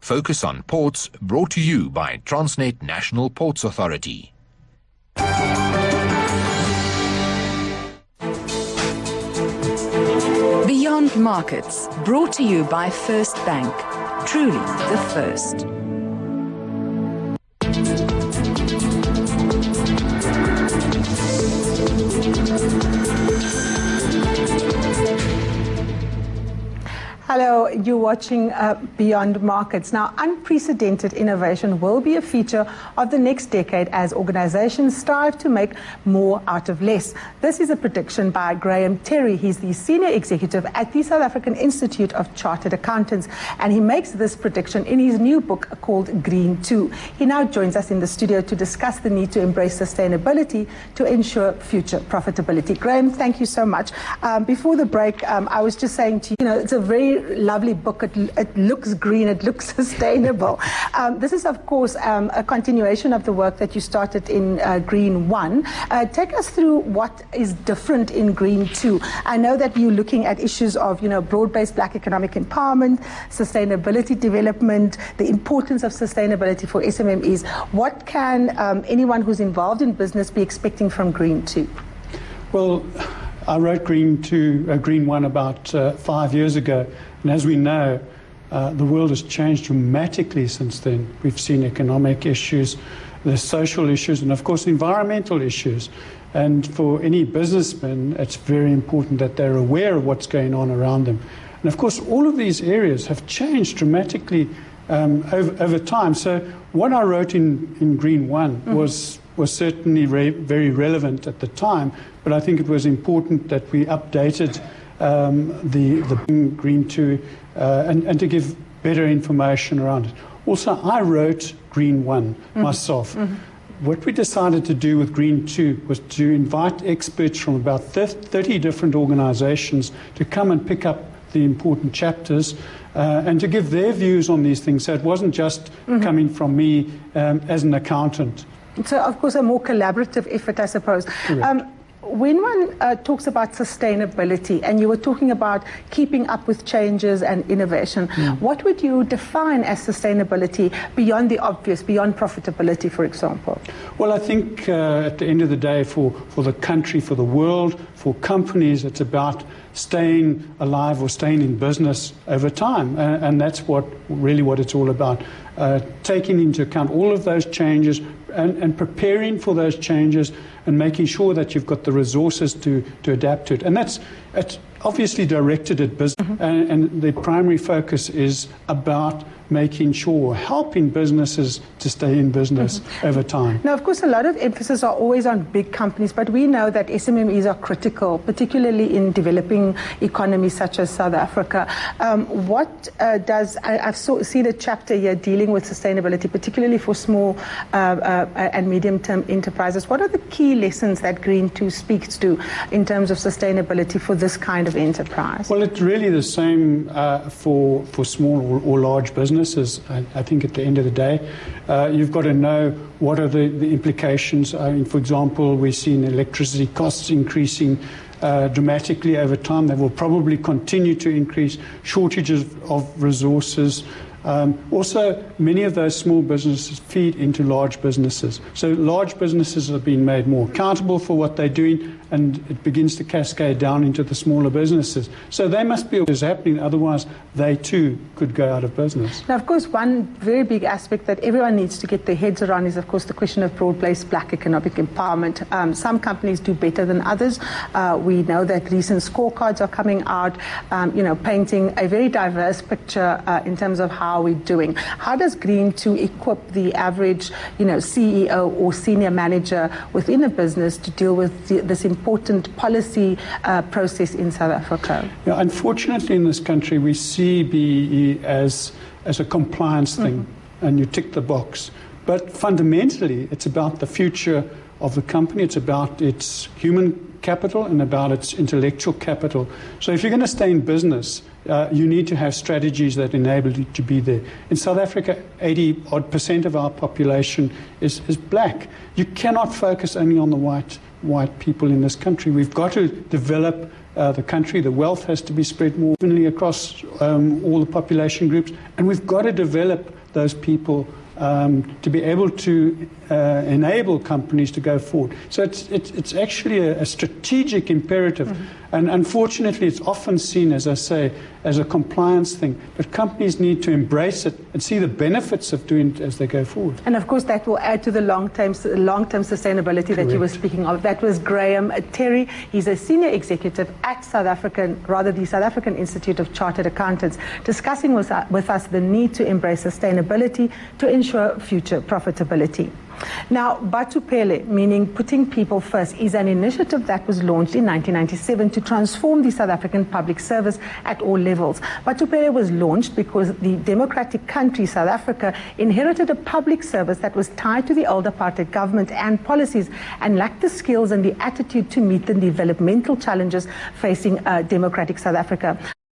Focus on Ports, brought to you by Transnet National Ports Authority. Beyond Markets, brought to you by First Bank. Truly the first. Hello, you're watching Beyond Markets. Now, unprecedented innovation will be a feature of the next decade as organizations strive to make more out of less. This is a prediction by Graham Terry. He's the senior executive at the South African Institute of Chartered Accountants, and he makes this prediction in his new book called Green 2. He now joins us in the studio to discuss the need to embrace sustainability to ensure future profitability. Graham, thank you so much. Before the break, I was just saying to you, it's a very lovely book. It looks green, it looks sustainable. This is, of course, a continuation of the work that you started in Green 1. Take us through what is different in Green 2. I know that you're looking at issues of, broad-based black economic empowerment, sustainability development, the importance of sustainability for SMMEs. What can anyone who's involved in business be expecting from Green 2? Well, I wrote Green 1 about 5 years ago, and as we know, the world has changed dramatically since then. We've seen economic issues, there's social issues, and of course environmental issues. And for any businessman, it's very important that they're aware of what's going on around them. And of course, all of these areas have changed dramatically over time. So what I wrote in Green 1 was certainly very relevant at the time, but I think it was important that we updated the Green 2 and to give better information around it. Also, I wrote Green 1 myself. What we decided to do with Green 2 was to invite experts from about 30 different organizations to come and pick up the important chapters and to give their views on these things. So it wasn't just coming from me as an accountant. So, of course, a more collaborative effort, I suppose. When one talks about sustainability, and you were talking about keeping up with changes and innovation, what would you define as sustainability beyond the obvious, beyond profitability, for example? Well, I think at the end of the day, for the country, for the world, for companies, it's about staying alive or staying in business over time. And that's really what it's all about. Taking into account all of those changes and preparing for those changes and making sure that you've got the resources to adapt to it. And it's obviously directed at business, and the primary focus is about making sure, helping businesses to stay in business over time. Now, of course, a lot of emphasis are always on big companies, but we know that SMMEs are critical, particularly in developing economies such as South Africa. I've seen a chapter here dealing with sustainability, particularly for small and medium-term enterprises. What are the key lessons that Green 2 speaks to in terms of sustainability for this kind of enterprise? Well, it's really the same for small or large businesses. I think at the end of the day, you've got to know what are the implications. For example, we've seen electricity costs increasing dramatically over time. They will probably continue to increase, shortages of resources. Also, many of those small businesses feed into large businesses. So large businesses are being made more accountable for what they're doing, and it begins to cascade down into the smaller businesses. So they must be what is happening, otherwise they too could go out of business. Now, of course, one very big aspect that everyone needs to get their heads around is, of course, the question of broad-based black economic empowerment. Some companies do better than others. We know that recent scorecards are coming out, painting a very diverse picture in terms of how we're doing. How does Green 2 equip the average, CEO or senior manager within a business to deal with this important policy process in South Africa? Yeah, unfortunately, in this country, we see BEE as a compliance thing, and you tick the box. But fundamentally, it's about the future of the company. It's about its human capital and about its intellectual capital. So if you're going to stay in business, you need to have strategies that enable you to be there. In South Africa, 80% of our population is black. You cannot focus only on the white people in this country. We've got to develop the country. The wealth has to be spread more evenly across all the population groups, and we've got to develop those people to be able to enable companies to go forward. So it's actually a strategic imperative. And unfortunately, it's often seen, as I say, as a compliance thing. But companies need to embrace it and see the benefits of doing it as they go forward. And of course, that will add to the long-term sustainability Correct. that you were speaking of. That was Graham Terry. He's a senior executive at the South African Institute of Chartered Accountants, discussing with us the need to embrace sustainability to ensure future profitability. Now, Batupele, meaning putting people first, is an initiative that was launched in 1997 to transform the South African public service at all levels. Batupele was launched because the democratic country, South Africa, inherited a public service that was tied to the old apartheid government and policies and lacked the skills and the attitude to meet the developmental challenges facing democratic South Africa.